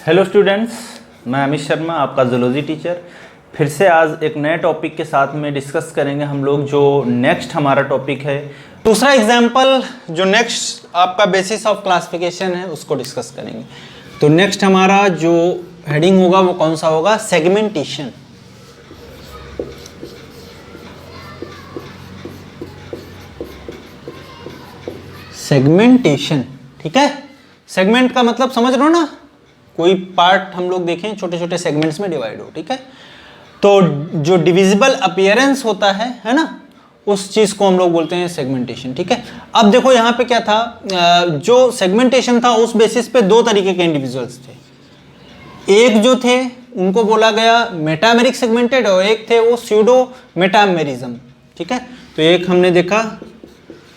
Hello students, मैं अमित शर्मा, आपका zoology teacher. फिर से आज एक नए टॉपिक के साथ में डिस्कस करेंगे हम लोग। जो नेक्स्ट हमारा टॉपिक है, दूसरा एग्जाम्पल जो नेक्स्ट आपका बेसिस ऑफ क्लासिफिकेशन है उसको डिस्कस करेंगे। तो नेक्स्ट हमारा जो हेडिंग होगा वो कौन सा होगा? सेगमेंटेशन। सेगमेंटेशन, ठीक है। सेगमेंट का मतलब समझ रहे हो ना, कोई पार्ट हम लोग देखें छोटे छोटे सेगमेंट्स में डिवाइड हो, ठीक है। तो जो डिविजिबल अपीयरेंस होता है ना, उस चीज को हम लोग बोलते हैं सेगमेंटेशन, ठीक है। अब देखो यहाँ पे क्या था, जो सेगमेंटेशन था उस बेसिस पे दो तरीके के इंडिविजुअल्स थे। एक जो थे उनको बोला गया मेटामेरिक सेगमेंटेड, और एक थे वो स्यूडो मेटामेरिज्म, ठीक है। तो एक हमने देखा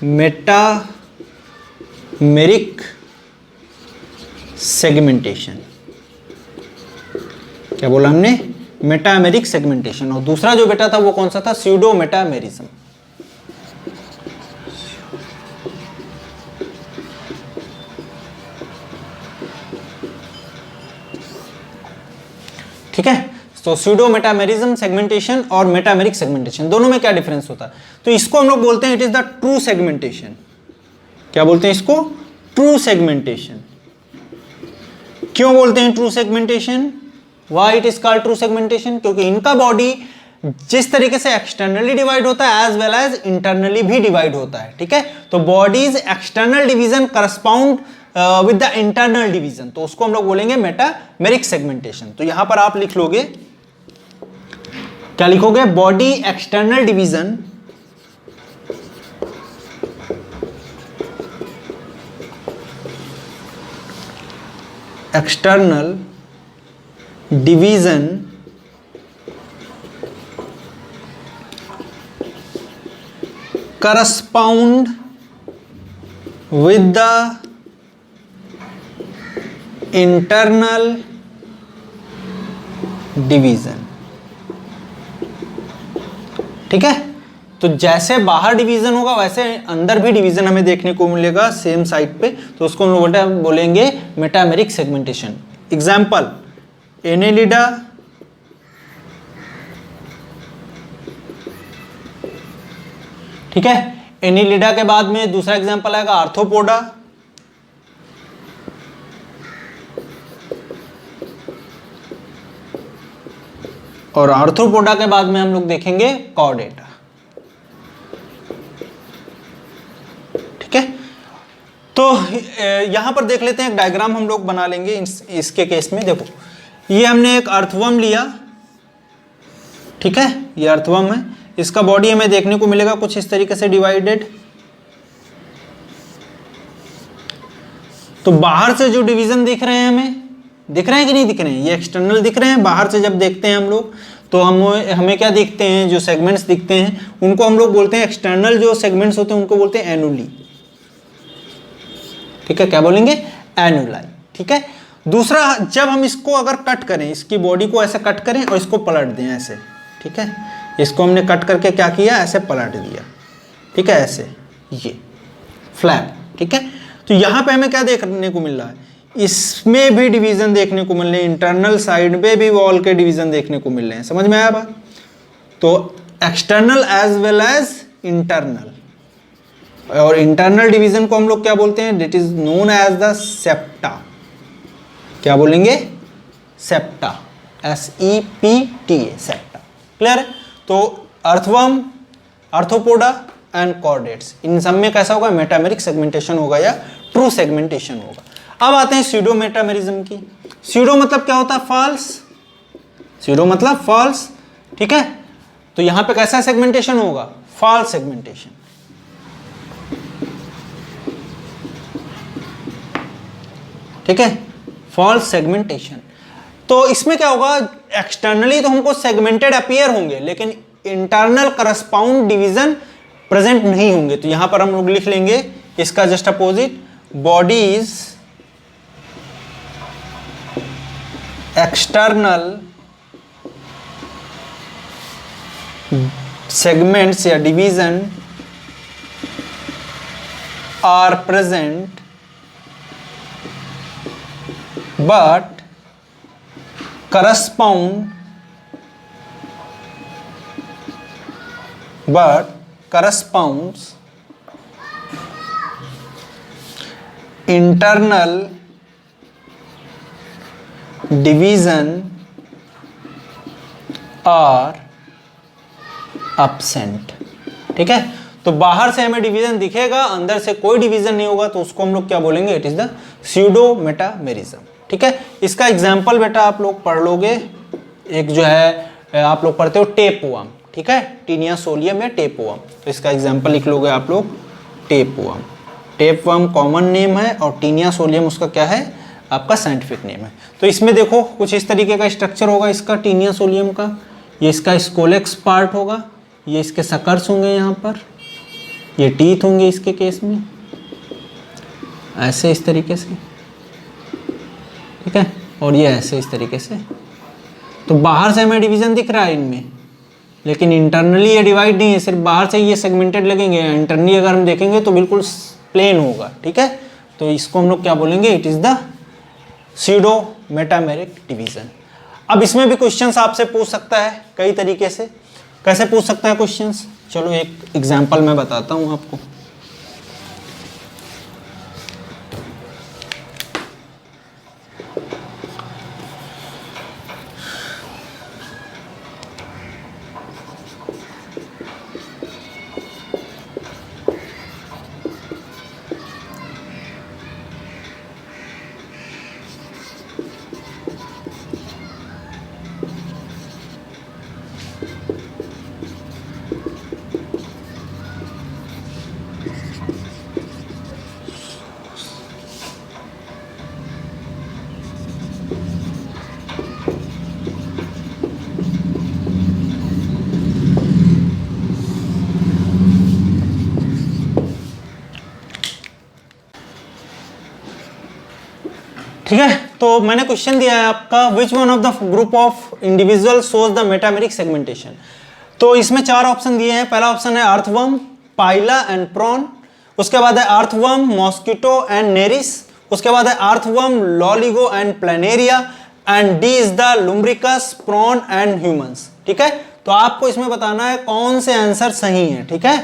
मेटामेरिक सेगमेंटेशन, क्या बोला हमने? Metameric segmentation. और दूसरा जो बेटा था वो कौन सा था? Pseudo metamerism. ठीक है। तो स्यूडो मेटामेरिज्म सेगमेंटेशन और मेटामेरिक सेगमेंटेशन, दोनों में क्या डिफरेंस होता है? तो इसको हम लोग बोलते हैं it is the true segmentation. क्या बोलते हैं इसको? True segmentation. क्यों बोलते हैं true segmentation? Why it is called true segmentation? क्योंकि इनका बॉडी जिस तरीके से एक्सटर्नली डिवाइड होता है एज वेल एज इंटरनली भी डिवाइड होता है, ठीक है। तो bodies external division correspond with the internal division, तो उसको हम लोग बोलेंगे मेटामेरिक सेगमेंटेशन। तो यहां पर आप लिख लोगे, क्या लिखोगे? Body external division correspond with the internal division, ठीक है। तो जैसे बाहर डिवीजन होगा वैसे अंदर भी डिवीजन हमें देखने को मिलेगा सेम साइड पे, तो उसको हम लोग बोलेंगे मेटामेरिक सेगमेंटेशन। एग्जाम्पल, एनेलिडा, ठीक है। एनेलिडा के बाद में दूसरा एग्जाम्पल आएगा आर्थ्रोपोडा, और आर्थ्रोपोडा के बाद में हम लोग देखेंगे कॉर्डेटा, ठीक है। तो यहां पर देख लेते हैं, एक डायग्राम हम लोग बना लेंगे इसके केस में। देखो, ये हमने एक अर्थवर्म लिया, ठीक है। ये अर्थवर्म है, इसका बॉडी हमें देखने को मिलेगा कुछ इस तरीके से डिवाइडेड। तो बाहर से जो डिवीजन दिख रहे हैं हमें, दिख रहे हैं कि नहीं दिख रहे हैं? ये एक्सटर्नल दिख रहे हैं। बाहर से जब देखते हैं हम लोग तो हमें क्या दिखते हैं? जो सेगमेंट्स दिखते हैं उनको हम लोग बोलते हैं एक्सटर्नल। जो सेगमेंट्स होते हैं उनको बोलते हैं एनुली, ठीक है। क्या बोलेंगे? एनुलाई, ठीक है। दूसरा, जब हम इसको अगर कट करें, इसकी बॉडी को ऐसे कट करें और इसको पलट दें ऐसे, ठीक है। इसको हमने कट करके क्या किया? ऐसे पलट दिया, ठीक है, ऐसे, ये फ्लैप, ठीक है। तो यहां पे हमें क्या देखने को मिल रहा है? इसमें भी डिवीजन देखने को मिल रहे हैं, इंटरनल साइड में भी वॉल के डिवीजन देखने को मिल रहे हैं। समझ में आया बात? तो external as well as internal, और इंटरनल डिवीजन को हम लोग क्या बोलते हैं? It is known as the septa. क्या बोलेंगे? Septa, SEPTA, septa. क्लियर है? तो अर्थवर्म, आर्थ्रोपोडा एंड कॉर्डेट्स, इन सब में कैसा होगा? मेटामेरिक सेगमेंटेशन होगा या ट्रू सेगमेंटेशन होगा। अब आते हैं स्यूडो मेटामेरिज्म की। स्यूडो मतलब क्या होता है? फॉल्स। स्यूडो मतलब फॉल्स, ठीक है। तो यहां पे कैसा सेगमेंटेशन होगा? फॉल्स सेगमेंटेशन, ठीक है, फॉल्स सेगमेंटेशन। तो इसमें क्या होगा? एक्सटर्नली तो हमको सेगमेंटेड अपीयर होंगे, लेकिन इंटरनल करस्पाउंड डिवीजन प्रेजेंट नहीं होंगे। तो यहां पर हम लोग लिख लेंगे इसका just opposite, bodies external segments या division are present but correspond but corresponds internal division are absent। ठीक है, तो बाहर से हमें डिवीजन दिखेगा, अंदर से कोई डिवीजन नहीं होगा, तो उसको हम लोग क्या बोलेंगे, it is the pseudo metamerism. ठीक है, इसका एग्जाम्पल बेटा आप लोग पढ़ लोगे, एक जो है आप लोग पढ़ते हो टेपवर्म। ठीक है, टीनिया सोलियम या टेपवर्म, तो इसका एग्जाम्पल लिख लोगे आप लोग टेपवर्म। टेपवर्म कॉमन नेम है और टीनिया सोलियम उसका क्या है, आपका साइंटिफिक नेम है। तो इसमें देखो कुछ इस तरीके का स्ट्रक्चर होगा इसका टीनिया सोलियम का, ये इसका स्कोलेक्स पार्ट होगा, ये इसके सकर्स होंगे, यहाँ पर ये टीथ होंगे इसके केस में, ऐसे इस तरीके से। ठीक है, और ये ऐसे इस तरीके से। तो बाहर से हमें डिवीजन दिख रहा है इनमें, लेकिन इंटरनली ये डिवाइड नहीं है, सिर्फ बाहर से ये सेगमेंटेड लगेंगे, इंटरनली अगर हम देखेंगे तो बिल्कुल प्लेन होगा। ठीक है, तो इसको हम लोग क्या बोलेंगे, it is the pseudo metameric division. अब इसमें भी क्वेश्चंस आपसे पूछ सकता है कई तरीके से। कैसे पूछ सकता है क्वेश्चंस, चलो एक एग्जांपल मैं बताता हूं आपको। ठीक है, तो मैंने क्वेश्चन दिया है आपका, which one of the group of individual shows the metameric segmentation. तो इसमें 4 ऑप्शन दिए हैं। पहला ऑप्शन है अर्थवर्म, पाइला एंड प्रॉन, उसके बाद है अर्थवर्म, मॉस्किटो एंड नेरिस, उसके बाद है earthworm, Loligo and Planaria, and D is the Lumbricus, prawn and humans. ठीक है, तो आपको इसमें बताना है कौन से आंसर सही है। ठीक है,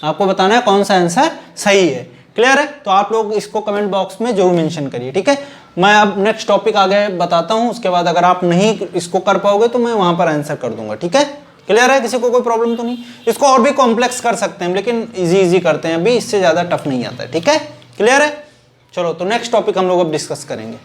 आपको बताना है कौन सा आंसर सही है। क्लियर है, तो आप लोग इसको कमेंट बॉक्स में जरूर मेंशन करिए। ठीक है, मैं अब नेक्स्ट टॉपिक आगे बताता हूं, उसके बाद अगर आप नहीं इसको कर पाओगे तो मैं वहां पर आंसर कर दूंगा। ठीक है, क्लियर है, किसी को कोई प्रॉब्लम तो नहीं। इसको और भी कॉम्प्लेक्स कर सकते हैं, लेकिन इजी करते हैं अभी, इससे ज्यादा टफ नहीं आता है। ठीक है, क्लियर है, चलो तो नेक्स्ट टॉपिक हम लोग अब डिस्कस करेंगे।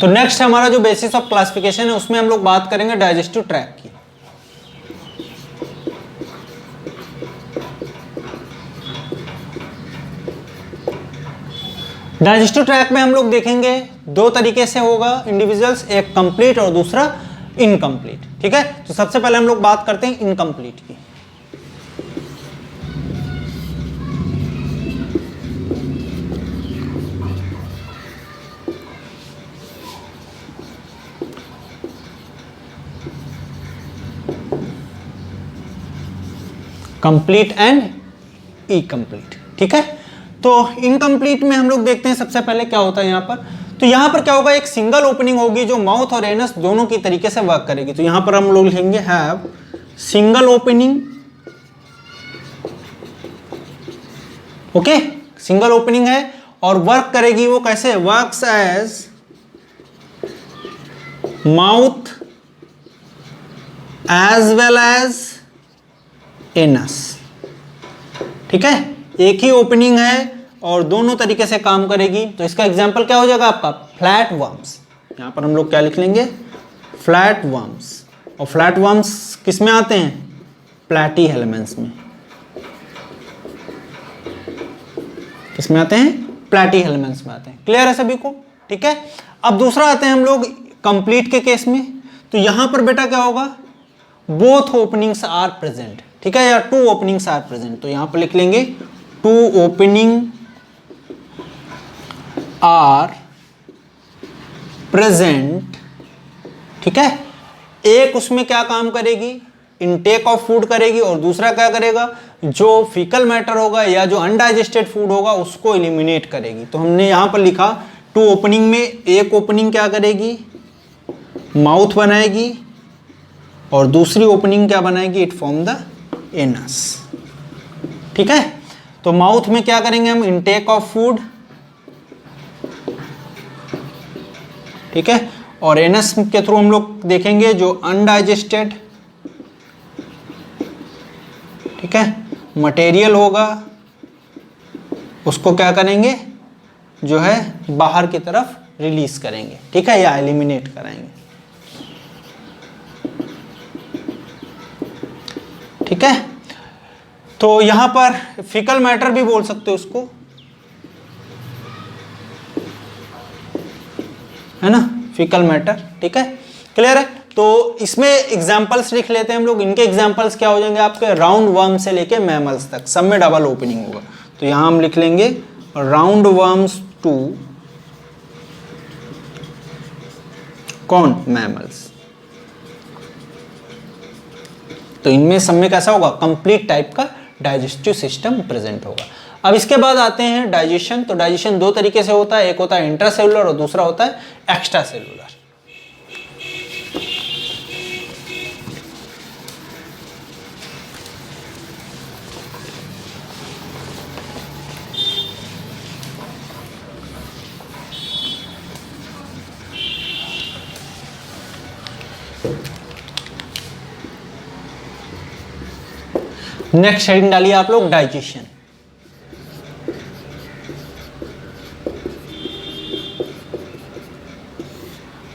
तो नेक्स्ट हमारा जो बेसिस ऑफ क्लासिफिकेशन है उसमें हम लोग बात करेंगे डाइजेस्टिव ट्रैक्ट की। डाइजेस्टिव ट्रैक्ट में हम लोग देखेंगे 2 तरीके से होगा इंडिविजुअल्स, एक कंप्लीट और दूसरा इनकम्प्लीट। ठीक है, तो सबसे पहले हम लोग बात करते हैं इनकम्प्लीट की। Complete and incomplete. ठीक है, तो इनकम्प्लीट में हम लोग देखते हैं सबसे पहले क्या होता है यहाँ पर। तो यहाँ पर क्या होगा, एक सिंगल ओपनिंग होगी जो माउथ और एनस दोनों की तरीके से वर्क करेगी। तो यहाँ पर हम लोग लिखेंगे have single opening. Okay, single opening है और वर्क करेगी वो कैसे, works as mouth as well as anus. ठीक है, एक ही ओपनिंग है और दोनों तरीके से काम करेगी। तो इसका एग्जांपल क्या हो जाएगा आपका, फ्लैट वर्म्स। यहां पर हम लोग क्या लिख लेंगे, फ्लैट वर्म्स। और फ्लैट वर्म्स किस में आते हैं, प्लैटी हेलमेंट्स में। किस में आते हैं, प्लैटी हेलमेंट्स में आते हैं। क्लियर है सभी को। ठीक है, अब दूसरा आते हैं हम लोग कंप्लीट के केस में। तो यहां पर बेटा क्या होगा, बोथ ओपनिंग्स आर प्रेजेंट। ठीक है, या 2 ओपनिंग्स आर प्रेजेंट। तो यहां पर लिख लेंगे 2 ओपनिंग आर प्रेजेंट। ठीक है, एक उसमें क्या काम करेगी, इनटेक ऑफ फूड करेगी और दूसरा क्या करेगा, जो फीकल मैटर होगा या जो अनडाइजेस्टेड फूड होगा उसको एलिमिनेट करेगी। तो हमने यहाँ पर लिखा 2 ओपनिंग में, एक ओपनिंग क्या करेगी, माउथ बनाएगी और दूसरी ओपनिंग क्या बनाएगी, इट फॉर्म द एनस। ठीक है, तो माउथ में क्या करेंगे हम, इनटेक ऑफ फूड, ठीक है, और एनस के थ्रू हम लोग देखेंगे जो अनडाइजेस्टेड, ठीक है, मटेरियल होगा उसको क्या करेंगे, जो है बाहर की तरफ रिलीज करेंगे, ठीक है, या एलिमिनेट कराएंगे। ठीक है, तो यहां पर फिकल मैटर भी बोल सकते हो उसको, है ना, फिकल मैटर। ठीक है, क्लियर है। तो इसमें एग्जांपल्स लिख लेते हैं हम लोग। इनके एग्जांपल्स क्या हो जाएंगे आपके, राउंड वर्म से लेके मैमल्स तक, सब में डबल ओपनिंग होगा। तो यहां हम लिख लेंगे राउंड वर्म्स टू कौन, मैमल्स। तो इनमें सब में कैसा होगा, कंप्लीट टाइप का डाइजेस्टिव सिस्टम प्रेजेंट होगा। अब इसके बाद आते हैं डाइजेशन। तो डाइजेशन 2 तरीके से होता है, एक होता है इंट्रासेलुलर और दूसरा होता है एक्स्ट्रा सेलुलर। नेक्स्ट हेडिंग डालिए आप लोग, डाइजेशन।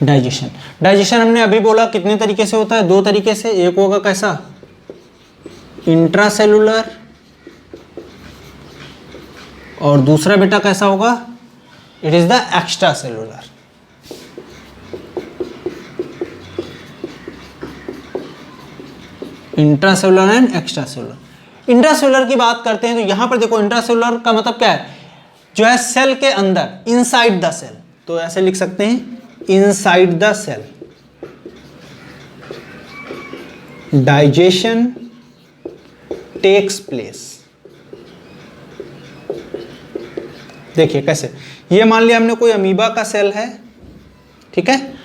डाइजेशन, डाइजेशन हमने अभी बोला कितने तरीके से होता है, 2 तरीके से। एक होगा कैसा, इंट्रासेलुलर, और दूसरा बेटा कैसा होगा, it is the extra cellular. Intracellular and extra cellular. Intracellular की बात करते हैं तो यहां पर देखो, इंट्रासेलुलर का मतलब क्या है, जो है सेल के अंदर, इनसाइड द सेल। तो ऐसे लिख सकते हैं, inside the cell digestion takes place. देखिए कैसे, ये मान लिया हमने कोई अमीबा का सेल है, ठीक है।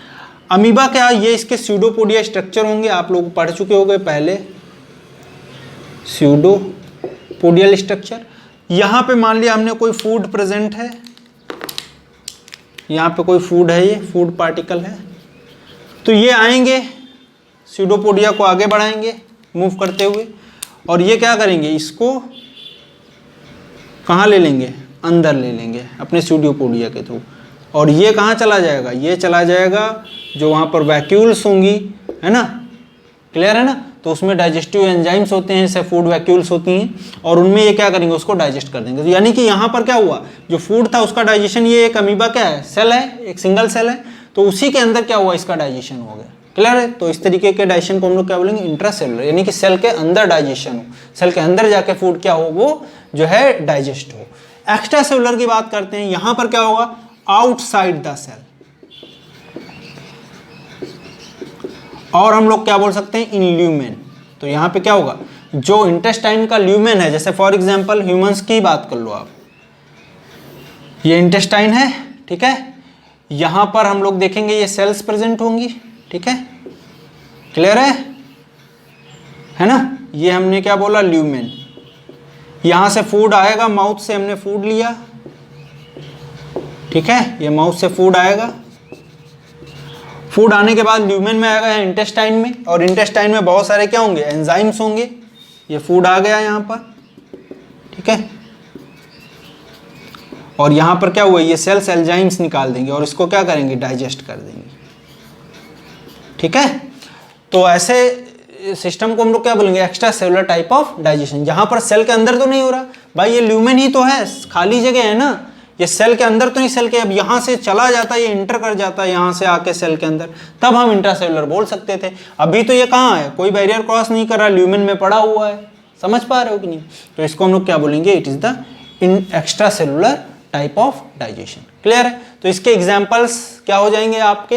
अमीबा क्या, ये इसके स्यूडोपोडिया स्ट्रक्चर होंगे, आप लोग पढ़ चुके होंगे पहले, स्यूडोपोडियल स्ट्रक्चर। यहां पे मान लिया हमने कोई फूड प्रेजेंट है, यहाँ पे कोई फूड है, ये फूड पार्टिकल है। तो ये आएंगे, स्यूडोपोडिया को आगे बढ़ाएंगे मूव करते हुए, और ये क्या करेंगे, इसको कहाँ ले लेंगे, अंदर ले लेंगे अपने स्यूडोपोडिया के थ्रू। और ये कहाँ चला जाएगा, ये चला जाएगा जो वहाँ पर वैक्यूल्स होंगी, है ना, क्लियर है ना। तो उसमें डाइजेस्टिव एंजाइम्स होते हैं, जैसे फूड वैक्यूल्स होती हैं, और उनमें ये क्या करेंगे, उसको डाइजेस्ट कर देंगे। तो यानी कि यहाँ पर क्या हुआ, जो फूड था उसका डाइजेशन, ये एक अमीबा क्या है, सेल है, एक सिंगल सेल है, तो उसी के अंदर क्या हुआ, इसका डाइजेशन हो गया। क्लियर है। तो इस तरीके के डाइजेशन को हम लोग क्या बोलेंगे, इंट्रासेलुलर, यानी कि सेल के अंदर डाइजेशन हो, सेल के अंदर जाके फूड क्या हो, वो जो है डाइजेस्ट हो। एक्स्ट्रा सेलुलर की बात करते हैं, यहां पर क्या होगा, आउटसाइड द सेल, और हम लोग क्या बोल सकते हैं, इन ल्यूमेन। तो यहां पे क्या होगा, जो इंटेस्टाइन का ल्यूमेन है, जैसे फॉर एग्जांपल ह्यूमंस की बात कर लो आप, ये इंटेस्टाइन है, ठीक है। यहां पर हम लोग देखेंगे ये सेल्स प्रेजेंट होंगी, ठीक है, क्लियर है ना। ये हमने क्या बोला, ल्यूमेन। यहां से फूड आएगा, माउथ से हमने फूड लिया, ठीक है, ये माउथ से फूड आएगा। फूड आने के बाद ल्यूमेन में आएगा, इंटेस्टाइन में, और इंटेस्टाइन में बहुत सारे क्या होंगे, एंजाइम्स होंगे। ये फूड आ गया यहाँ पर, ठीक है, और यहाँ पर क्या हुआ, ये सेल्स एंजाइम्स निकाल देंगे और इसको क्या करेंगे, डाइजेस्ट कर देंगे, ठीक है। तो ऐसे सिस्टम को हम लोग क्या बोलेंगे, extra cellular type of digestion, जहाँ पर सेल के अंदर तो नहीं हो रहा भाई, ये ल्यूमेन ही तो है, खाली जगह है ना, ये सेल के अंदर तो नहीं, सेल के अब यहाँ से चला जाता है, ये इंटर कर जाता है यहाँ से आके सेल के अंदर, तब हम इंट्रासेलुलर बोल सकते थे। अभी तो ये कहाँ है, कोई बैरियर क्रॉस नहीं कर रहा, ल्यूमेन में पड़ा हुआ है, समझ पा रहे हो कि नहीं। तो इसको हम लोग क्या बोलेंगे, it is the extra cellular type of digestion. Clear है। तो इसके एग्जाम्पल्स क्या हो जाएंगे आपके,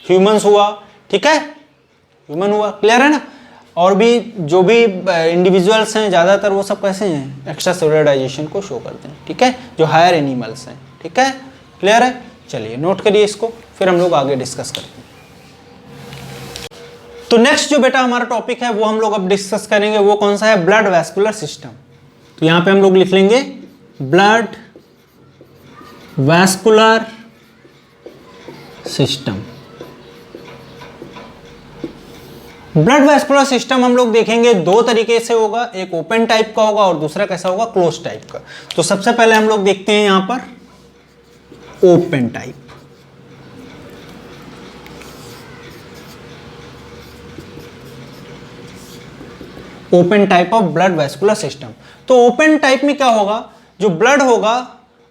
ह्यूमंस हुआ, ठीक है, ह्यूमन हुआ, क्लियर है ना। और भी जो भी इंडिविजुअल्स हैं ज़्यादातर वो सब कैसे हैं, एक्स्ट्रा सेलुलर डाइजेशन को शो करते हैं, ठीक है, जो हायर एनिमल्स हैं, ठीक है, क्लियर है। चलिए नोट करिए इसको, फिर हम लोग आगे डिस्कस करते हैं। तो नेक्स्ट जो बेटा हमारा टॉपिक है वो हम लोग अब डिस्कस करेंगे, वो कौन सा है, ब्लड वैस्कुलर सिस्टम। तो यहां पे हम लोग लिख लेंगे blood vascular system. Blood vascular system हम लोग देखेंगे दो तरीके से होगा, एक ओपन टाइप का होगा और दूसरा कैसा होगा, क्लोज टाइप का। तो सबसे पहले हम लोग देखते हैं यहां पर open type. Open type of blood vascular system. तो ओपन टाइप में क्या होगा, जो ब्लड होगा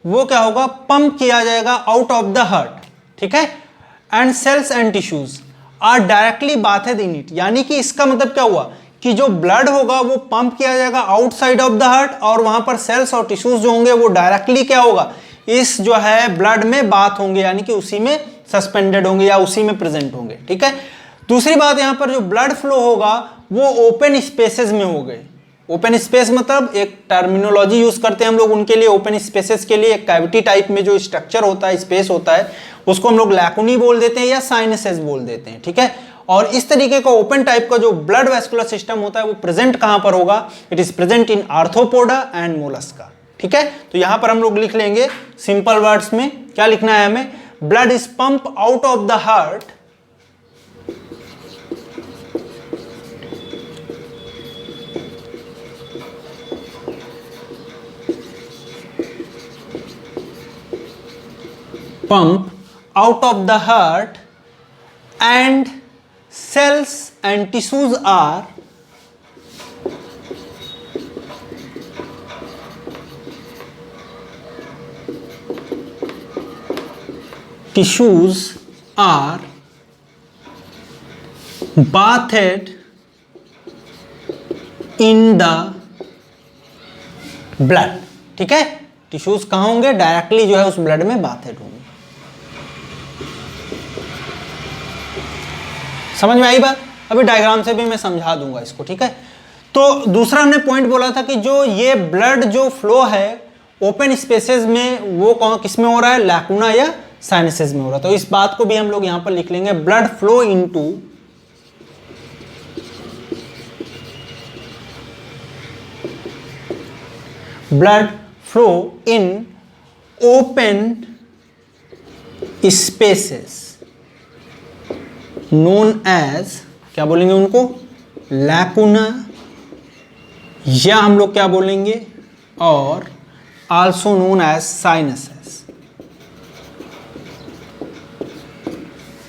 वो क्या होगा, पंप किया जाएगा आउट ऑफ द हार्ट, ठीक है, and cells and tissues are directly bathed in it. यानी कि इसका मतलब क्या हुआ कि जो ब्लड होगा वो पंप किया जाएगा आउटसाइड ऑफ द हार्ट और वहां पर सेल्स और टिश्यूज जो होंगे वो डायरेक्टली क्या होगा, इस जो है ब्लड में बाथ होंगे, यानी कि उसी में सस्पेंडेड होंगे या उसी में प्रेजेंट होंगे, ठीक है। दूसरी बात, यहां पर जो ब्लड फ्लो होगा वो ओपन स्पेसेस में हो गए। ओपन स्पेस मतलब एक टर्मिनोलॉजी यूज करते हैं हम लोग उनके लिए, ओपन स्पेसेस के लिए एक कैविटी टाइप में जो स्ट्रक्चर होता है, स्पेस होता है, उसको हम लोग लैकुनी बोल देते हैं या साइनसेस बोल देते हैं, ठीक है। और इस तरीके का ओपन टाइप का जो ब्लड वैस्कुलर सिस्टम होता है वो प्रेजेंट कहां पर होगा, it is present in arthropoda and Mollusca, ठीक है। तो यहां पर हम लोग लिख लेंगे सिंपल वर्ड्स में, क्या लिखना है हमें, blood is pump out of the heart pump out of the heart and cells and tissues are bathed in the blood, ठीक है। टिश्यूज कहां होंगे, डायरेक्टली जो है उस ब्लड में बाथेड होंगे। समझ में आई बात, अभी डायग्राम से भी मैं समझा दूंगा इसको, ठीक है। तो दूसरा हमने पॉइंट बोला था कि जो ये ब्लड जो फ्लो है ओपन स्पेसेस में वो कौन किस में हो रहा है, लैकुना या साइनसेस में हो रहा है। तो इस बात को भी हम लोग यहां पर लिख लेंगे, blood flow into blood flow in open spaces known as, क्या बोलेंगे उनको, लैकुना, या हम लोग क्या बोलेंगे, और आल्सो नोन एज साइनसेस,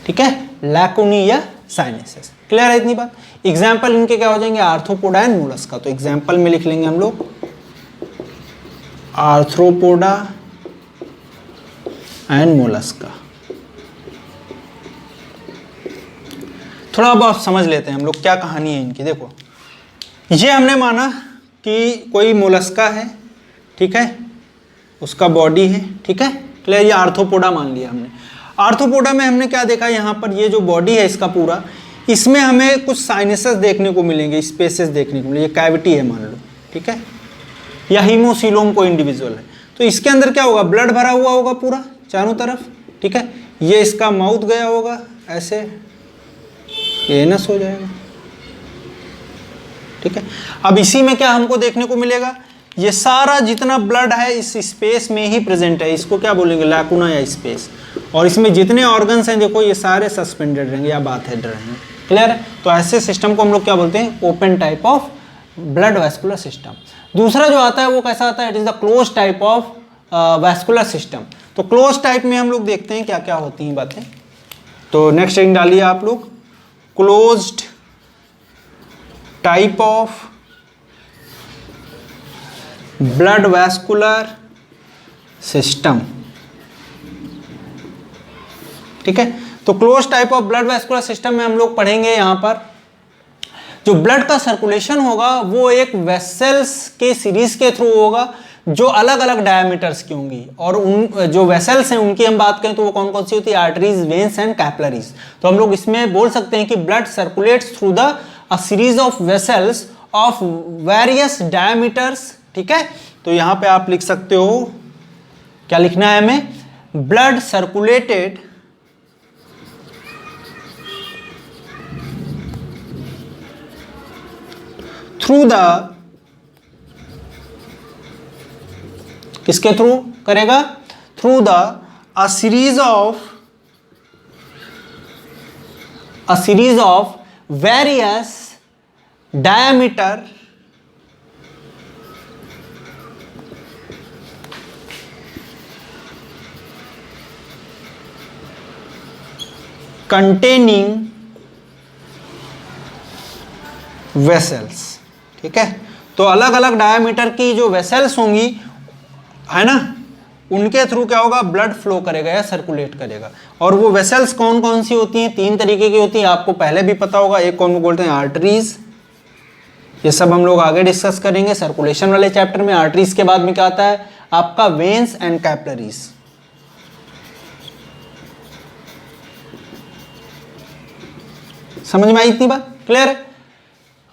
ठीक है, लैकुनी या साइनसेस। क्लियर है इतनी बात। एग्जाम्पल इनके क्या हो जाएंगे, आर्थ्रोपोडा एंड मोलस्का। तो एग्जाम्पल में लिख लेंगे हम लोग आर्थ्रोपोडा एंड मोलस्का। थोड़ा अब आप समझ लेते हैं हम लोग क्या कहानी है इनकी। देखो, ये हमने माना कि कोई मोलस्का है, ठीक है, उसका बॉडी है, ठीक है, क्लियर, ये आर्थ्रोपोडा मान लिया हमने। आर्थ्रोपोडा में हमने क्या देखा, यहाँ पर ये जो बॉडी है इसका पूरा, इसमें हमें कुछ साइनसेस देखने को मिलेंगे, स्पेसेस देखने को मिलेंगे, ये कैविटी है मान लो, ठीक है, या हीमोसीलोम को इंडिविजुअल है। तो इसके अंदर क्या होगा, ब्लड भरा हुआ होगा पूरा चारों तरफ, ठीक है, ये इसका माउथ गया होगा ऐसे, ये एनस हो जाएगा, ठीक है। अब इसी में क्या हमको देखने को मिलेगा, ये सारा जितना ब्लड है इस स्पेस में ही प्रेजेंट है, इसको क्या बोलेंगे, लैकुना या स्पेस। और इसमें जितने ऑर्गन्स हैं देखो ये सारे सस्पेंडेड रहेंगे या बाथेड रहेंगे, क्लियर है। तो ऐसे सिस्टम को हम लोग क्या बोलते हैं, open type of blood vascular system. दूसरा जो आता है वो कैसा आता है, it is the close type of vascular system. तो क्लोज टाइप में हम लोग देखते हैं क्या क्या होती हैं बातें। तो नेक्स्ट हेडिंग डालिए आप लोग, closed type of blood vascular system, ठीक है। तो close type of blood vascular system में हम लोग पढ़ेंगे यहां पर जो ब्लड का सर्कुलेशन होगा वो एक वेसल्स के सीरीज के थ्रू होगा जो अलग अलग डायमीटर्स की होंगी। और उन जो वेसल्स हैं उनकी हम बात करें तो वो कौन कौन सी होती है, आर्टरीज, वेन्स एंड कैपिलरीज। तो हम लोग इसमें बोल सकते हैं कि blood circulates through the a series of vessels of various diameters, ठीक है। तो यहां पे आप लिख सकते हो, क्या लिखना है हमें, ब्लड सर्कुलेटेड थ्रू द, किसके थ्रू करेगा, through the a series of various diameter containing vessels, ठीक है। तो अलग अलग डायमीटर की जो वेसल्स होंगी, है ना, उनके थ्रू क्या होगा, ब्लड फ्लो करेगा या सर्कुलेट करेगा। और वो वेसल्स कौन कौन सी होती हैं, 3 तरीके की होती हैं, आपको पहले भी पता होगा। एक कौन को बोलते हैं, आर्टरीज। ये सब हम लोग आगे डिस्कस करेंगे सर्कुलेशन वाले चैप्टर में। आर्टरीज के बाद में क्या आता है आपका, वेन्स एंड कैपिलरीज। समझ में आई इतनी बात, क्लियर है।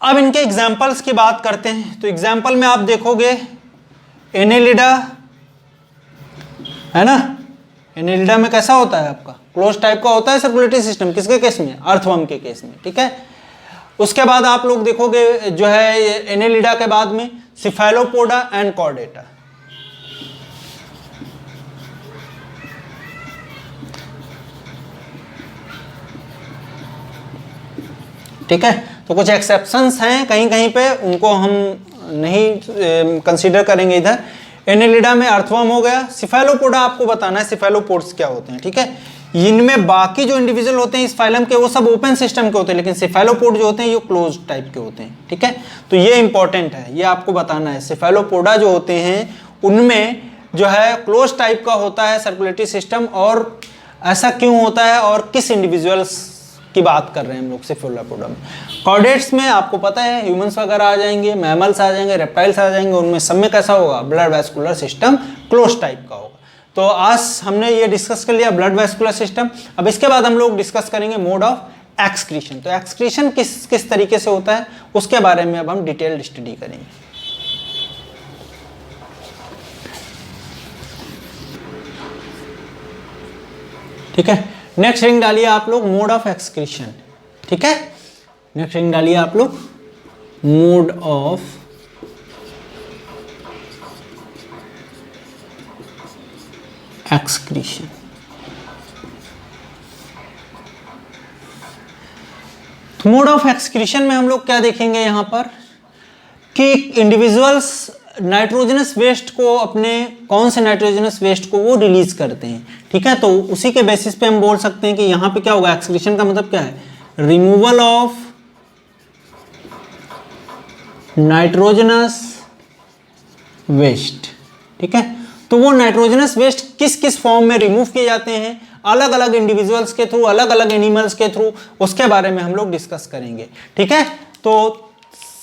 अब इनके एग्जाम्पल्स की बात करते हैं। तो एग्जाम्पल में आप देखोगे एनेलिडा, है ना, एनेलिडा में कैसा होता है आपका, क्लोज टाइप का होता है सर्कुलेटरी सिस्टम, किसके केस में, अर्थवर्म के केस में, ठीक है। उसके बाद आप लोग देखोगे जो है एनेलिडा के बाद में सिफेलोपोडा एंड कॉर्डेटा। ठीक है, तो कुछ एक्सेप्शंस हैं कहीं कहीं पे, उनको हम नहीं कंसीडर करेंगे इधर। एनेलिडा में अर्थवर्म हो गया। सिफेलोपोडा आपको बताना है सिफेलोपोड्स क्या होते हैं, ठीक है। इनमें बाकी जो इंडिविजुअल होते हैं इस फाइलम के वो सब ओपन सिस्टम के होते हैं, लेकिन सिफेलोपोड जो होते हैं ये क्लोज टाइप के होते हैं, ठीक है। तो ये इंपॉर्टेंट है, ये आपको बताना है। सिफेलोपोडा जो होते हैं उनमें जो है क्लोज टाइप का होता है सर्कुलेटरी सिस्टम, और ऐसा क्यों होता है और किस इंडिविजुअल्स की बात कर रहे हैं हम लोग सिफेलोपोडा में। कॉर्डेट्स में आपको पता है ह्यूमंस वगैरह आ जाएंगे, मैमल्स आ जाएंगे, रेप्टाइल्स आ जाएंगे, उनमें सब में कैसा होगा, blood vascular system close type का होगा। तो आज हमने ये डिस्कस कर लिया ब्लड वेस्कुलर सिस्टम। अब इसके बाद हम लोग डिस्कस करेंगे मोड ऑफ एक्सक्रीशन। तो एक्सक्रीशन किस किस तरीके से होता है उसके बारे में अब हम डिटेल्ड स्टडी करेंगे। ठीक है, नेक्स्ट रिंग डालिए आप लोग, मोड ऑफ एक्सक्रीशन। ठीक है, नेक्स्ट रिंग डालिए आप लोग, मोड ऑफ एक्सक्रीशन। तो मोड ऑफ एक्सक्रीशन में हम लोग क्या देखेंगे यहां पर कि इंडिविजुअल्स नाइट्रोजनस वेस्ट को, अपने कौन से नाइट्रोजनस वेस्ट को वो रिलीज करते हैं। ठीक है, तो उसी के बेसिस पे हम बोल सकते हैं कि यहां पे क्या होगा, एक्सक्रीशन का मतलब क्या है, रिमूवल ऑफ नाइट्रोजनस वेस्ट। ठीक है, तो वो नाइट्रोजनस वेस्ट किस किस फॉर्म में रिमूव किए जाते हैं, अलग अलग इंडिविजुअल्स के थ्रू, अलग अलग एनिमल्स के थ्रू, उसके बारे में हम लोग डिस्कस करेंगे। ठीक है, तो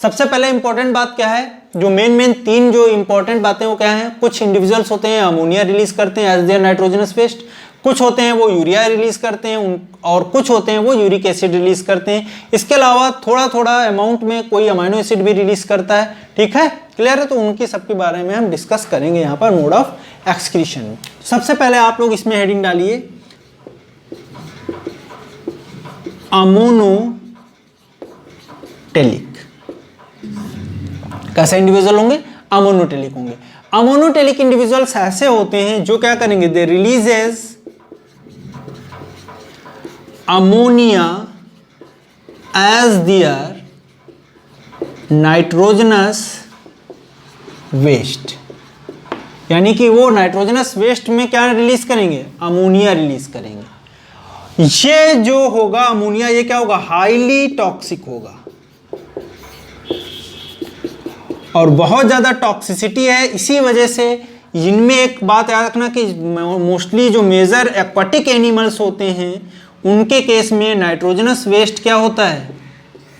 सबसे पहले इंपॉर्टेंट बात क्या है, जो मेन 3 जो इंपॉर्टेंट बातें वो क्या हैं, कुछ इंडिविजुअल्स होते हैं अमोनिया रिलीज करते हैं एज देयर नाइट्रोजनस वेस्ट, कुछ होते हैं वो यूरिया रिलीज करते हैं, और कुछ होते हैं वो यूरिक एसिड रिलीज करते हैं। इसके अलावा थोड़ा थोड़ा अमाउंट में कोई अमाइनो एसिड भी रिलीज करता है। ठीक है, क्लियर है, तो उनकी सबके बारे में हम डिस्कस करेंगे यहाँ पर मोड ऑफ एक्सक्रीशन। सबसे पहले आप लोग इसमें हेडिंग डालिए अमोनोटेलिक। कैसे इंडिविजुअल होंगे, अमोनोटेलिक होंगे। अमोनोटेलिक इंडिविजुअल्स ऐसे होते हैं जो क्या करेंगे, they releases ammonia as their nitrogenous waste, यानी कि वो नाइट्रोजनस वेस्ट में क्या रिलीज करेंगे, अमोनिया रिलीज करेंगे। ये जो होगा अमोनिया, ये क्या होगा, हाईली टॉक्सिक होगा और बहुत ज़्यादा टॉक्सिसिटी है। इसी वजह से इनमें एक बात याद रखना कि मोस्टली जो मेजर एक्वाटिक एनिमल्स होते हैं उनके केस में नाइट्रोजनस वेस्ट क्या होता है,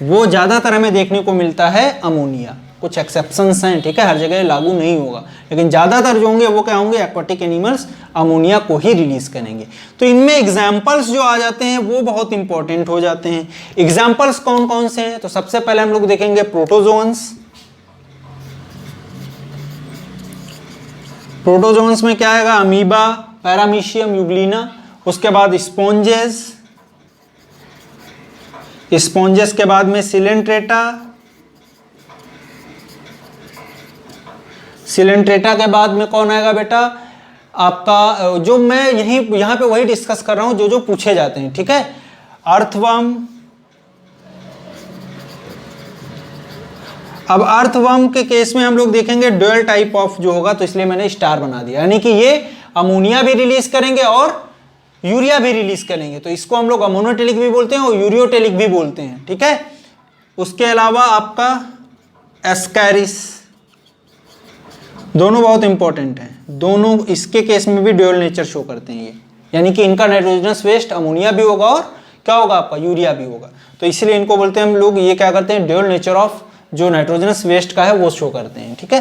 वो ज़्यादातर हमें देखने को मिलता है अमोनिया। कुछ एक्सेप्शंस हैं, ठीक है, हर जगह लागू नहीं होगा, लेकिन ज़्यादातर जो होंगे वो क्या होंगे, एक्वाटिक एनिमल्स अमोनिया को ही रिलीज करेंगे। तो इनमें एग्जाम्पल्स जो आ जाते हैं वो बहुत इंपॉर्टेंट हो जाते हैं। एग्जाम्पल्स कौन कौन से हैं, तो सबसे पहले हम लोग देखेंगे प्रोटोजोन्स। प्रोटोजोन्स में क्या आएगा, अमीबा, पैरामीशियम, यूग्लिना। उसके बाद स्पॉन्जेस, स्पॉन्जेस के बाद में सिलेंट्रेटा, सिलेंट्रेटा के बाद में कौन आएगा बेटा आपका, जो मैं यहाँ पे वही डिस्कस कर रहा हूँ जो पूछे जाते हैं, ठीक है। अर्थवर्म, अब अर्थवर्म के केस में हम लोग देखेंगे ड्यूअल टाइप ऑफ जो होगा, तो इसलिए मैंने स्टार बना दिया, यानी कि ये अमोनिया भी रिलीज करेंगे और यूरिया भी रिलीज करेंगे, तो इसको हम लोग अमोनोटेलिक भी बोलते हैं और यूरियोटेलिक भी बोलते हैं, ठीक है। उसके अलावा आपका एस्कैरिस, दोनों बहुत इंपॉर्टेंट हैं, दोनों इसके केस में भी ड्यूअल नेचर शो करते हैं ये, यानी कि इनका नाइट्रोजनस वेस्ट अमोनिया भी होगा और क्या होगा आपका, यूरिया भी होगा, तो इसलिए इनको बोलते हैं हम लोग, ये क्या करते हैं, ड्यूअल नेचर ऑफ जो नाइट्रोजनस वेस्ट का है वो शो करते हैं, ठीक है।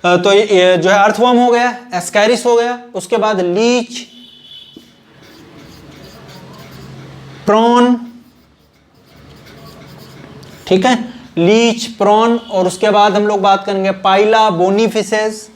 तो ये जो है अर्थवर्म हो गया, एस्कैरिस हो गया, उसके बाद लीच, प्रॉन, ठीक है, लीच, प्रॉन, और उसके बाद हम लोग बात करेंगे पाइला, बोनी फिशेस,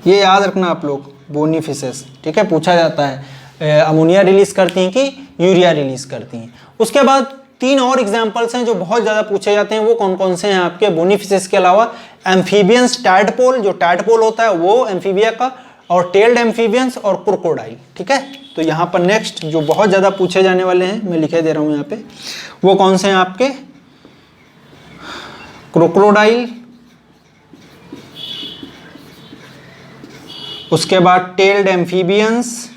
ये याद रखना आप लोग, बोनी फिशेस, ठीक है, पूछा जाता है अमोनिया रिलीज करती हैं कि यूरिया रिलीज करती हैं। उसके बाद 3 और एग्जाम्पल्स हैं जो बहुत ज़्यादा पूछे जाते हैं, वो कौन कौन से हैं आपके, बोनी फिशेस के अलावा एम्फीबियंस, टैडपोल, जो टैडपोल होता है वो एम्फीबिया का, और टेल्ड एम्फीबियंस और क्रोकोडाइल, ठीक है। तो यहाँ पर नेक्स्ट जो बहुत ज़्यादा पूछे जाने वाले हैं, मैं लिखे दे रहा हूँ यहाँ पे, वो कौन से हैं आपके, क्रोकोडाइल, उसके बाद टेल्ड एम्फीबियंस,